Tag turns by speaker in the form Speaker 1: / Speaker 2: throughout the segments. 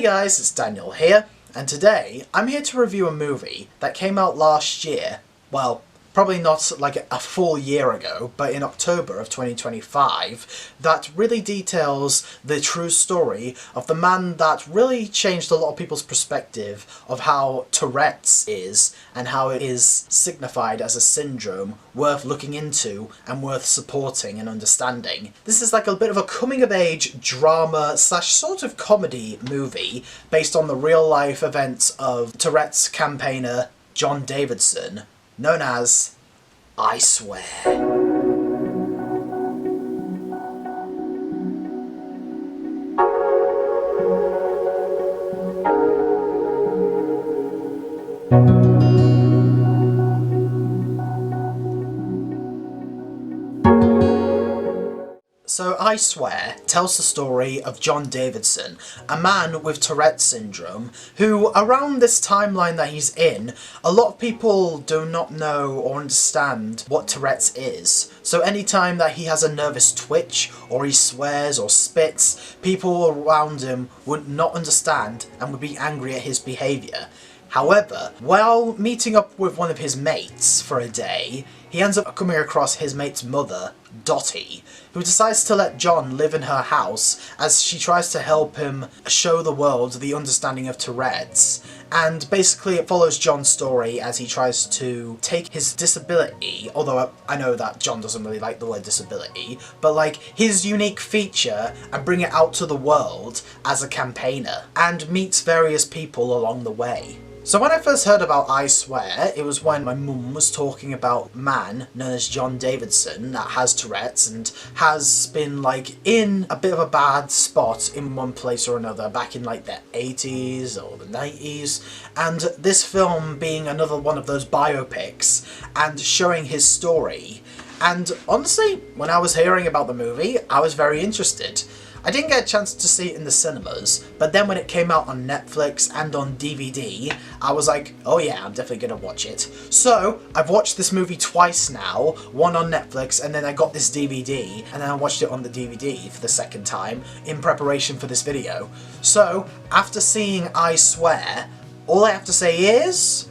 Speaker 1: guys, it's Daniel here, and today I'm here to review a movie that came out last year. Well, probably not like a full year ago, but in October of 2025, that really details the true story of the man that really changed a lot of people's perspective of how Tourette's is, and how it is signified as a syndrome worth looking into and worth supporting and understanding. This is like a bit of a coming-of-age drama slash sort of comedy movie based on the real-life events of Tourette's campaigner John Davidson, known as I Swear. So I Swear tells the story of John Davidson, a man with Tourette syndrome, who around this timeline that he's in, a lot of people do not know or understand what Tourette's is. So anytime that he has a nervous twitch, or he swears or spits, people around him would not understand and would be angry at his behaviour. However, while meeting up with one of his mates for a day, he ends up coming across his mate's mother, Dottie, who decides to let John live in her house as she tries to help him show the world the understanding of Tourette's. And basically it follows John's story as he tries to take his disability, although I know that John doesn't really like the word disability, but like his unique feature and bring it out to the world as a campaigner, and meets various people along the way. So when I first heard about I Swear, it was when my mum was talking about a man known as John Davidson that has Tourette's and has been like in a bit of a bad spot in one place or another back in like the 80s or the 90s, and this film being another one of those biopics and showing his story. And honestly, when I was hearing about the movie, I was very interested. I didn't get a chance to see it in the cinemas, but then when it came out on Netflix and on DVD, I was like, oh yeah, I'm definitely gonna watch it. So, I've watched this movie twice now, one on Netflix, and then I got this DVD, and then I watched it on the DVD for the second time, in preparation for this video. So, after seeing I Swear, all I have to say is,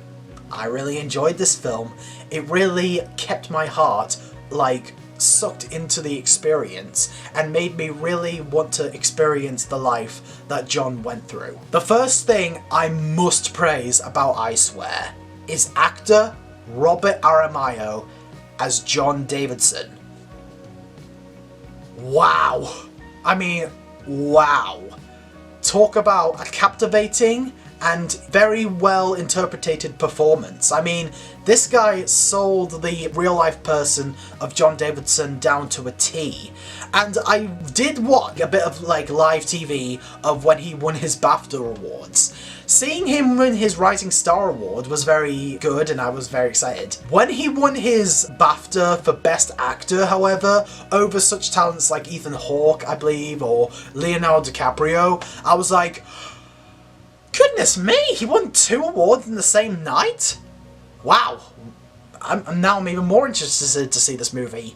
Speaker 1: I really enjoyed this film. It really kept my heart, like, sucked into the experience and made me really want to experience the life that John went through. The first thing I must praise about I Swear is actor Robert Aramayo as John Davidson. Wow! I mean, wow! Talk about a captivating and very well interpreted performance. I mean, this guy sold the real life person of John Davidson down to a T. And I did watch a bit of like live TV of when he won his BAFTA awards. Seeing him win his Rising Star Award was very good and I was very excited. When he won his BAFTA for Best Actor, however, over such talents like Ethan Hawke, I believe, or Leonardo DiCaprio, I was like, goodness me, he won 2 awards in the same night? Wow. I'm even more interested to see this movie.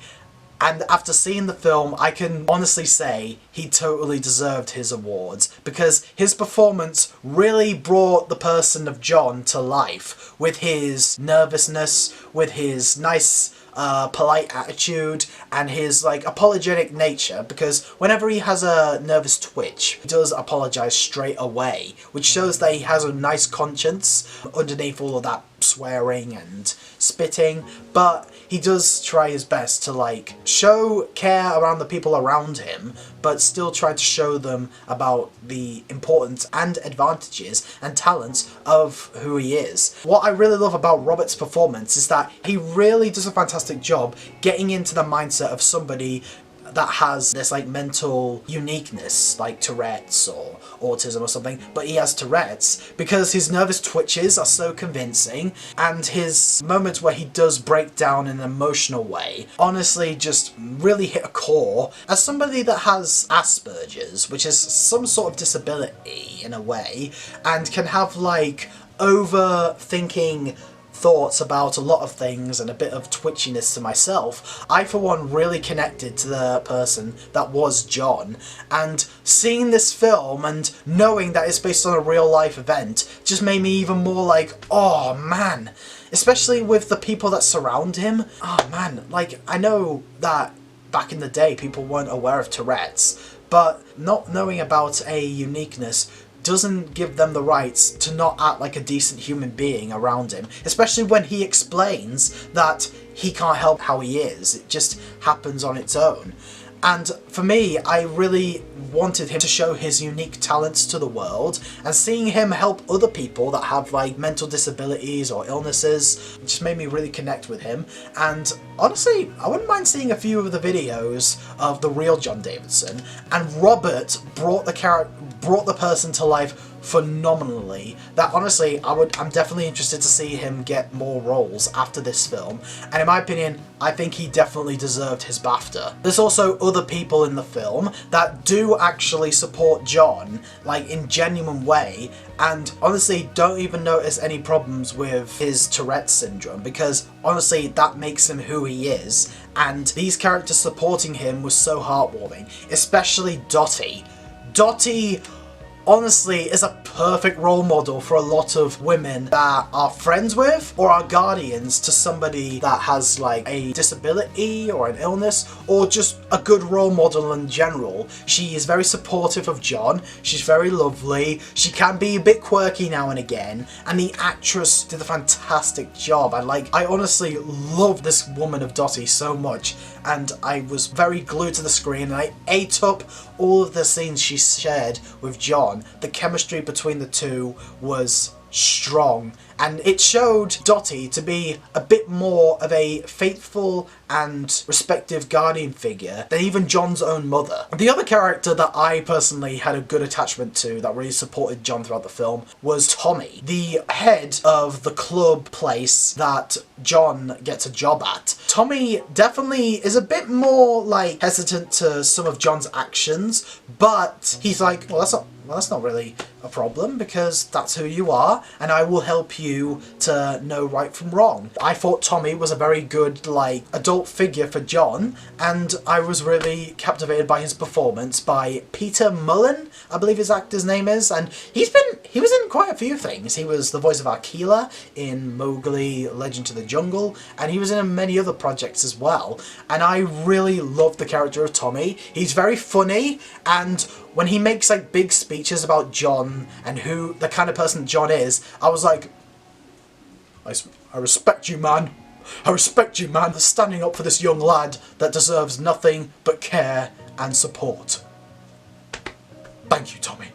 Speaker 1: And after seeing the film, I can honestly say he totally deserved his awards, because his performance really brought the person of John to life, with his nervousness, with his nice polite attitude, and his like apologetic nature, because whenever he has a nervous twitch, he does apologize straight away, which shows that he has a nice conscience underneath all of that swearing and spitting. But he does try his best to like show care around the people around him, but still try to show them about the importance and advantages and talents of who he is. What I really love about Robert's performance is that he really does a fantastic job getting into the mindset of somebody that has this like mental uniqueness, like Tourette's or autism or something, but he has Tourette's because his nervous twitches are so convincing, and his moments where he does break down in an emotional way honestly just really hit a core. As somebody that has Asperger's, which is some sort of disability in a way, and can have like overthinking thoughts about a lot of things and a bit of twitchiness to myself, I for one really connected to the person that was John, and seeing this film and knowing that it's based on a real life event just made me even more like, oh man, especially with the people that surround him. Oh man, like, I know that back in the day people weren't aware of Tourette's, but not knowing about a uniqueness doesn't give them the rights to not act like a decent human being around him, especially when he explains that he can't help how he is, it just happens on its own. And for me, I really wanted him to show his unique talents to the world, and seeing him help other people that have like mental disabilities or illnesses just made me really connect with him. And honestly, I wouldn't mind seeing a few of the videos of the real John Davidson, and Robert brought the person to life phenomenally, that honestly I'm definitely interested to see him get more roles after this film, and in my opinion I think he definitely deserved his BAFTA. There's also other people in the film that do actually support John, like in genuine way, and honestly don't even notice any problems with his Tourette syndrome, because honestly that makes him who he is, and these characters supporting him was so heartwarming, especially Dottie. Dottie honestly is a perfect role model for a lot of women that are friends with or are guardians to somebody that has like a disability or an illness, or just a good role model in general. She is very supportive of John, she's very lovely, she can be a bit quirky now and again, and the actress did a fantastic job. I honestly love this woman of Dottie so much, and I was very glued to the screen, and I ate up all of the scenes she shared with John. The chemistry between the two was strong, and it showed Dottie to be a bit more of a faithful and respective guardian figure than even John's own mother. The other character that I personally had a good attachment to that really supported John throughout the film was Tommy, the head of the club place that John gets a job at. Tommy definitely is a bit more like hesitant to some of John's actions, but he's like, well that's not really a problem, because that's who you are and I will help you to know right from wrong. I thought Tommy was a very good like adult figure for John, and I was really captivated by his performance by Peter Mullen, I believe his actor's name is, and he was in quite a few things. He was the voice of Akela in Mowgli Legend of the Jungle, and he was in many other projects as well, and I really loved the character of Tommy. He's very funny, and when he makes like big speeches about John and who the kind of person John is, I was like, I respect you, man. I respect you, man, for standing up for this young lad that deserves nothing but care and support. Thank you, Tommy.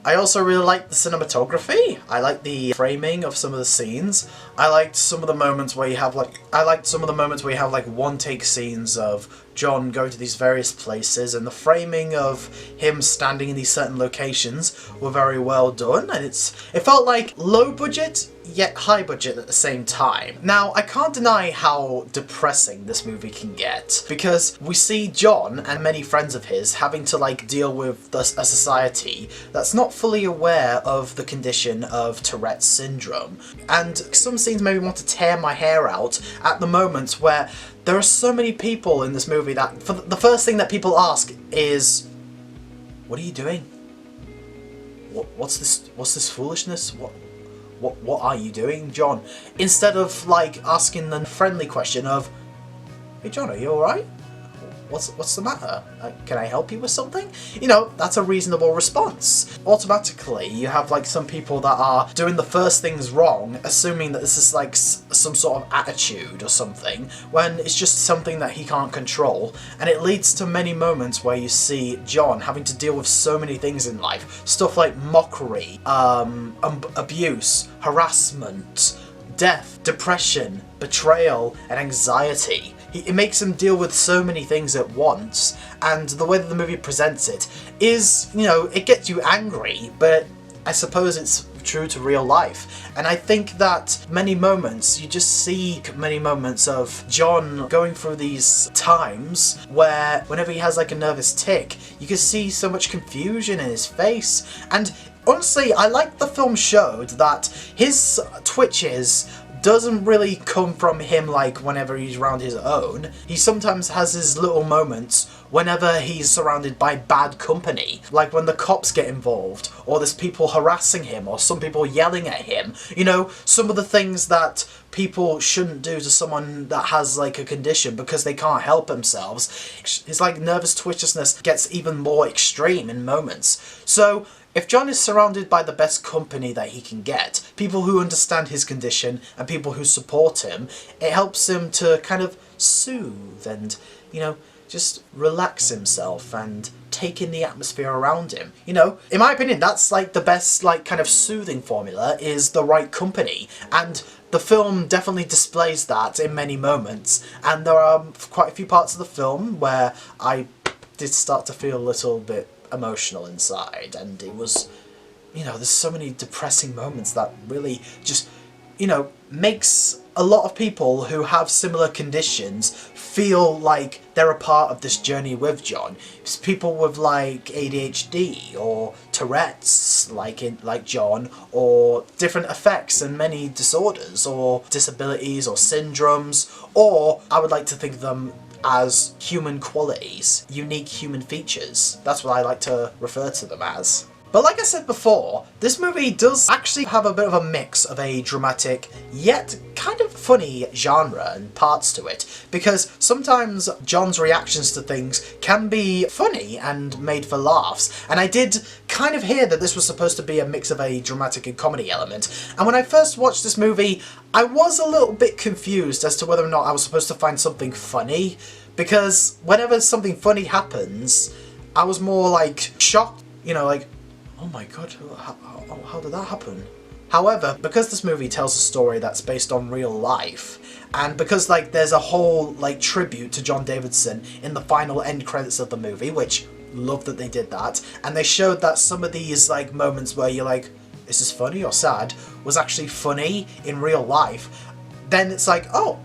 Speaker 1: I also really liked the cinematography. I liked the framing of some of the scenes. I liked some of the moments where you have like one take scenes of John going to these various places, and the framing of him standing in these certain locations were very well done, and it felt like low budget yet high budget at the same time. Now, I can't deny how depressing this movie can get, because we see John and many friends of his having to like deal with a society that's not fully aware of the condition of Tourette's syndrome, and some scenes made me want to tear my hair out at the moments where there are so many people in this movie that the first thing that people ask is, what are you doing? What's this foolishness? What are you doing, John? Instead of like asking the friendly question of, hey John, are you alright? What's the matter? Can I help you with something? You know, that's a reasonable response. Automatically, you have like some people that are doing the first things wrong, assuming that this is like some sort of attitude or something, when it's just something that he can't control. And it leads to many moments where you see John having to deal with so many things in life. Stuff like mockery, abuse, harassment, death, depression, betrayal, and anxiety. It makes him deal with so many things at once, and the way that the movie presents it is, you know, it gets you angry, but I suppose it's true to real life. And I think that many moments, you just see many moments of John going through these times where whenever he has like a nervous tick, you can see so much confusion in his face. And honestly, I like the film showed that his twitches doesn't really come from him like whenever he's around his own. He sometimes has his little moments whenever he's surrounded by bad company, like when the cops get involved, or there's people harassing him, or some people yelling at him. You know, some of the things that people shouldn't do to someone that has like a condition because they can't help themselves. His like nervous twitchiness gets even more extreme in moments. So if John is surrounded by the best company that he can get, people who understand his condition and people who support him, it helps him to kind of soothe and, you know, just relax himself and take in the atmosphere around him. You know, in my opinion, that's like the best like kind of soothing formula, is the right company. And the film definitely displays that in many moments. And there are quite a few parts of the film where I did start to feel a little bit emotional inside, and it was, you know, there's so many depressing moments that really just, you know, makes a lot of people who have similar conditions feel like they're a part of this journey with John. It's people with like ADHD or Tourette's like John, or different effects and many disorders or disabilities or syndromes, or I would like to think of them as human qualities, unique human features. That's what I like to refer to them as. But like I said before, this movie does actually have a bit of a mix of a dramatic yet kind of funny genre and parts to it, because sometimes John's reactions to things can be funny and made for laughs, and I did kind of hear that this was supposed to be a mix of a dramatic and comedy element. And when I first watched this movie, I was a little bit confused as to whether or not I was supposed to find something funny, because whenever something funny happens, I was more like shocked, you know, like, oh my god, how did that happen? However, because this movie tells a story that's based on real life, and because like there's a whole like tribute to John Davidson in the final end credits of the movie, which love that they did that, and they showed that some of these like moments where you're like, is this funny or sad, was actually funny in real life, then it's like, oh,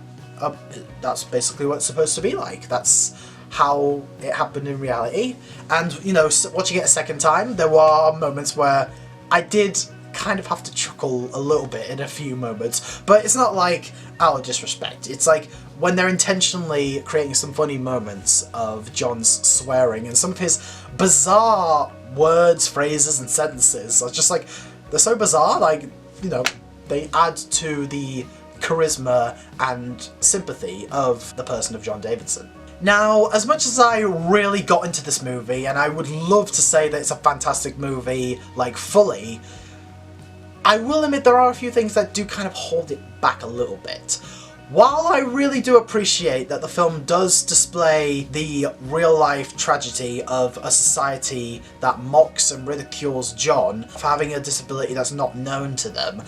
Speaker 1: that's basically what it's supposed to be like. That's how it happened in reality. And, you know, watching it a second time, there were moments where I did kind of have to chuckle a little bit in a few moments, but it's not like out of disrespect. It's like when they're intentionally creating some funny moments of John's swearing and some of his bizarre words, phrases and sentences are just like, they're so bizarre, like, you know, they add to the charisma and sympathy of the person of John Davidson. Now, as much as I really got into this movie, and I would love to say that it's a fantastic movie, like, fully, I will admit there are a few things that do kind of hold it back a little bit. While I really do appreciate that the film does display the real-life tragedy of a society that mocks and ridicules John for having a disability that's not known to them,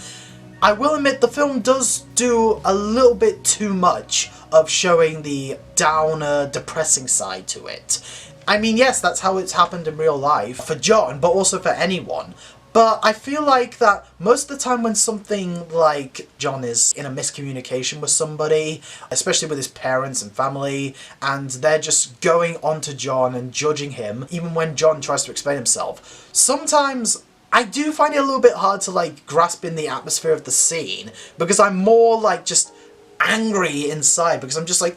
Speaker 1: I will admit the film does do a little bit too much of showing the downer, depressing side to it. I mean, yes, that's how it's happened in real life for John, but also for anyone. But I feel like that most of the time when something like John is in a miscommunication with somebody, especially with his parents and family, and they're just going onto John and judging him, even when John tries to explain himself, sometimes I do find it a little bit hard to like grasp in the atmosphere of the scene, because I'm more like just angry inside, because I'm just like,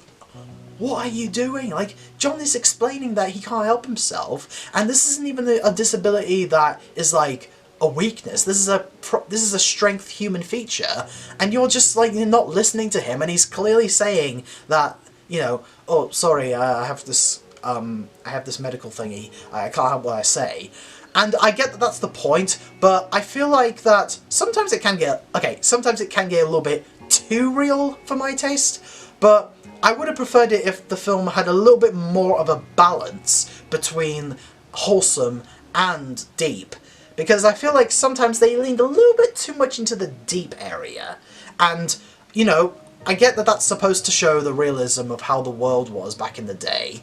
Speaker 1: what are you doing? Like, John is explaining that he can't help himself, and this isn't even a disability that is like a weakness. This is a strength human feature, and you're just like, you're not listening to him, and he's clearly saying that, you know, oh, sorry, I have this medical thingy, I can't help what I say. And I get that that's the point, but I feel like that sometimes it can get, sometimes it can get a little bit too real for my taste, but I would have preferred it if the film had a little bit more of a balance between wholesome and deep, because I feel like sometimes they leaned a little bit too much into the deep area. And, you know, I get that that's supposed to show the realism of how the world was back in the day,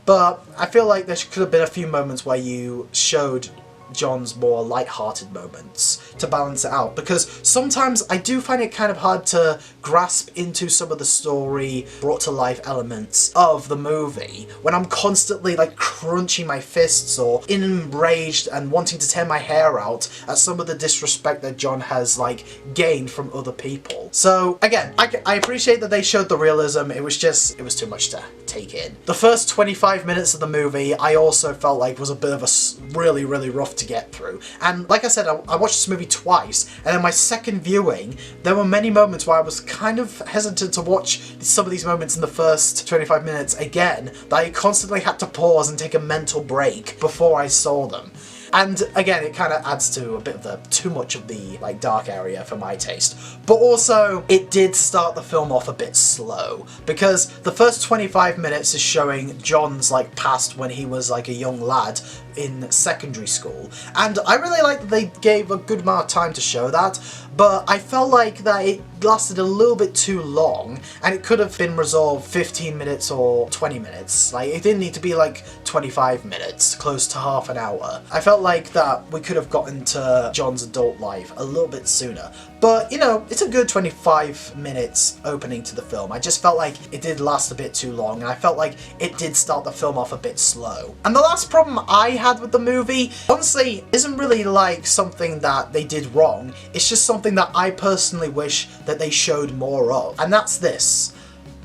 Speaker 1: but I feel like there could have been a few moments where you showed John's more light-hearted moments to balance it out, because sometimes I do find it kind of hard to grasp into some of the story brought to life elements of the movie when I'm constantly like crunching my fists or enraged and wanting to tear my hair out at some of the disrespect that John has like gained from other people. So again, I appreciate that they showed the realism. It was too much to take in. The first 25 minutes of the movie I also felt like was a bit of a really rough to get through, and like I said, I watched this movie twice, and in my second viewing there were many moments where I was kind of hesitant to watch some of these moments in the first 25 minutes again, that I constantly had to pause and take a mental break before I saw them. And again, it kind of adds to a bit of the too much of the like dark area for my taste. But also, it did start the film off a bit slow, because the first 25 minutes is showing John's like past when he was like a young lad in secondary school. And I really like that they gave a good amount of time to show that, but I felt like that it lasted a little bit too long, and it could have been resolved 15 minutes or 20 minutes. Like, it didn't need to be like 25 minutes, close to half an hour. I felt like that we could have gotten to John's adult life a little bit sooner. But, you know, it's a good 25 minutes opening to the film. I just felt like it did last a bit too long, and I felt like it did start the film off a bit slow. And the last problem I had with the movie, honestly, isn't really like something that they did wrong. It's just something that I personally wish that they showed more of. And that's this.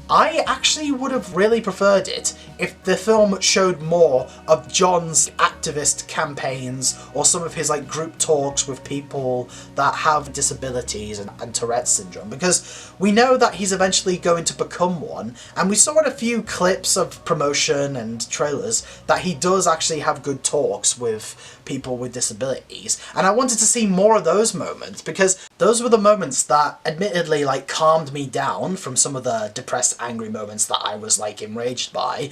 Speaker 1: I actually would have really preferred it if the film showed more of John's activist campaigns or some of his like group talks with people that have disabilities and Tourette syndrome, because we know that he's eventually going to become one, and we saw in a few clips of promotion and trailers that he does actually have good talks with people with disabilities, and I wanted to see more of those moments, because those were the moments that admittedly like calmed me down from some of the depressed, angry moments that I was like enraged by.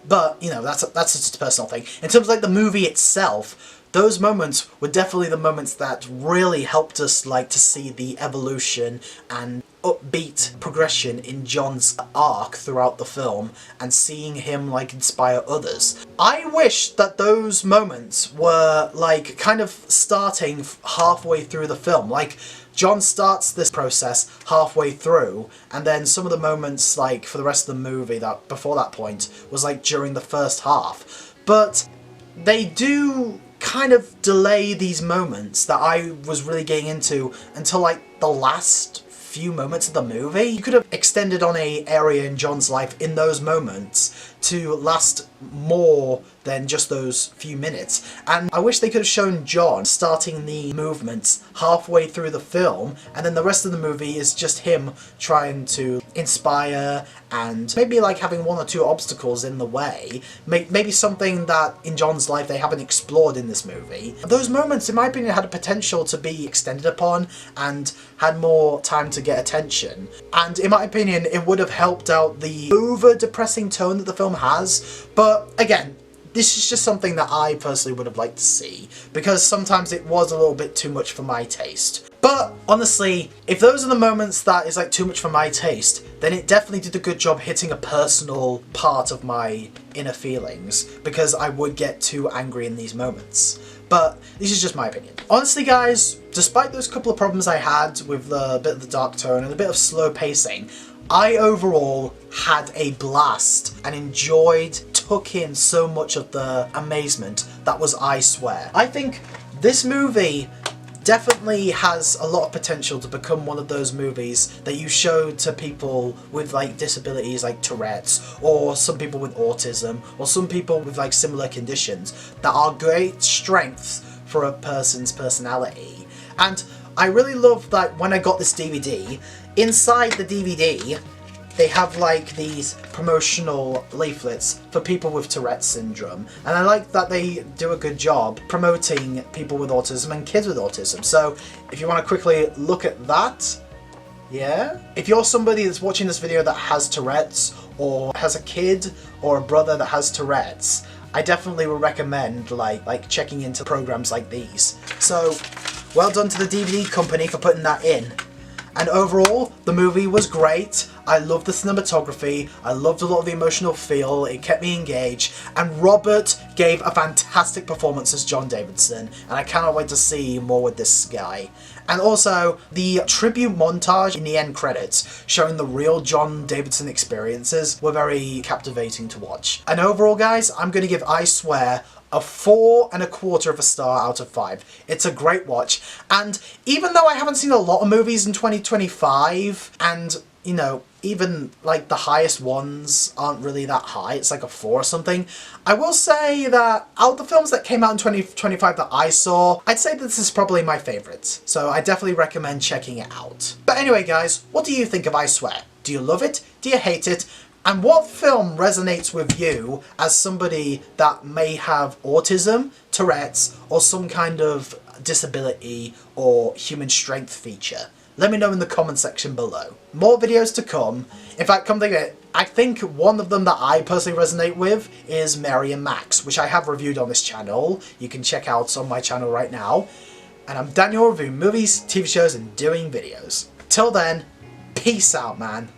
Speaker 1: But, you know, that's just a personal thing. In terms of like the movie itself, those moments were definitely the moments that really helped us like to see the evolution and upbeat progression in John's arc throughout the film, and seeing him like inspire others. I wish that those moments were like kind of starting halfway through the film. Like, John starts this process halfway through, and then some of the moments like for the rest of the movie that before that point was like during the first half. But they do kind of delay these moments that I was really getting into until like the last few moments of the movie. You could have extended on a area in John's life in those moments to last more than just those few minutes, and I wish they could have shown John starting the movements halfway through the film, and then the rest of the movie is just him trying to inspire and maybe like having one or two obstacles in the way, maybe something that in John's life they haven't explored in this movie. Those moments, in my opinion, had a potential to be extended upon and had more time to get attention, and in my opinion it would have helped out the over depressing tone that the film has. But again, this is just something that I personally would have liked to see, because sometimes it was a little bit too much for my taste. But honestly, if those are the moments that is like too much for my taste, then it definitely did a good job hitting a personal part of my inner feelings, because I would get too angry in these moments. But this is just my opinion. Honestly guys, despite those couple of problems I had with the bit of the dark tone and a bit of slow pacing, I overall had a blast and took in so much of the amazement that was I Swear. I think this movie definitely has a lot of potential to become one of those movies that you show to people with like disabilities like Tourette's, or some people with autism, or some people with like similar conditions that are great strengths for a person's personality. And I really love that when I got this DVD, inside the DVD they have like these promotional leaflets for people with Tourette syndrome, and I like that they do a good job promoting people with autism and kids with autism. So if you want to quickly look at that, yeah, if you're somebody that's watching this video that has Tourette's, or has a kid or a brother that has Tourette's, I definitely would recommend like checking into programs like these. So well done to the DVD company for putting that in. And overall, the movie was great. I loved the cinematography, I loved a lot of the emotional feel, it kept me engaged, and Robert gave a fantastic performance as John Davidson, and I cannot wait to see more with this guy. And also, the tribute montage in the end credits showing the real John Davidson experiences were very captivating to watch. And overall, guys, I'm going to give I Swear a 4.25 of a star out of 5. It's a great watch, and even though I haven't seen a lot of movies in 2025, and you know, even like the highest ones aren't really that high, it's like a 4 or something, I will say that out of the films that came out in 2025 that I saw, I'd say this is probably my favourite, so I definitely recommend checking it out. But anyway guys, what do you think of I Swear? Do you love it? Do you hate it? And what film resonates with you as somebody that may have autism, Tourette's, or some kind of disability or human strength feature? Let me know in the comment section below. More videos to come. In fact, come think of it, I think one of them that I personally resonate with is Mary and Max, which I have reviewed on this channel. You can check out on my channel right now. And I'm Daniel, reviewing movies, TV shows, and doing videos. Till then, peace out, man.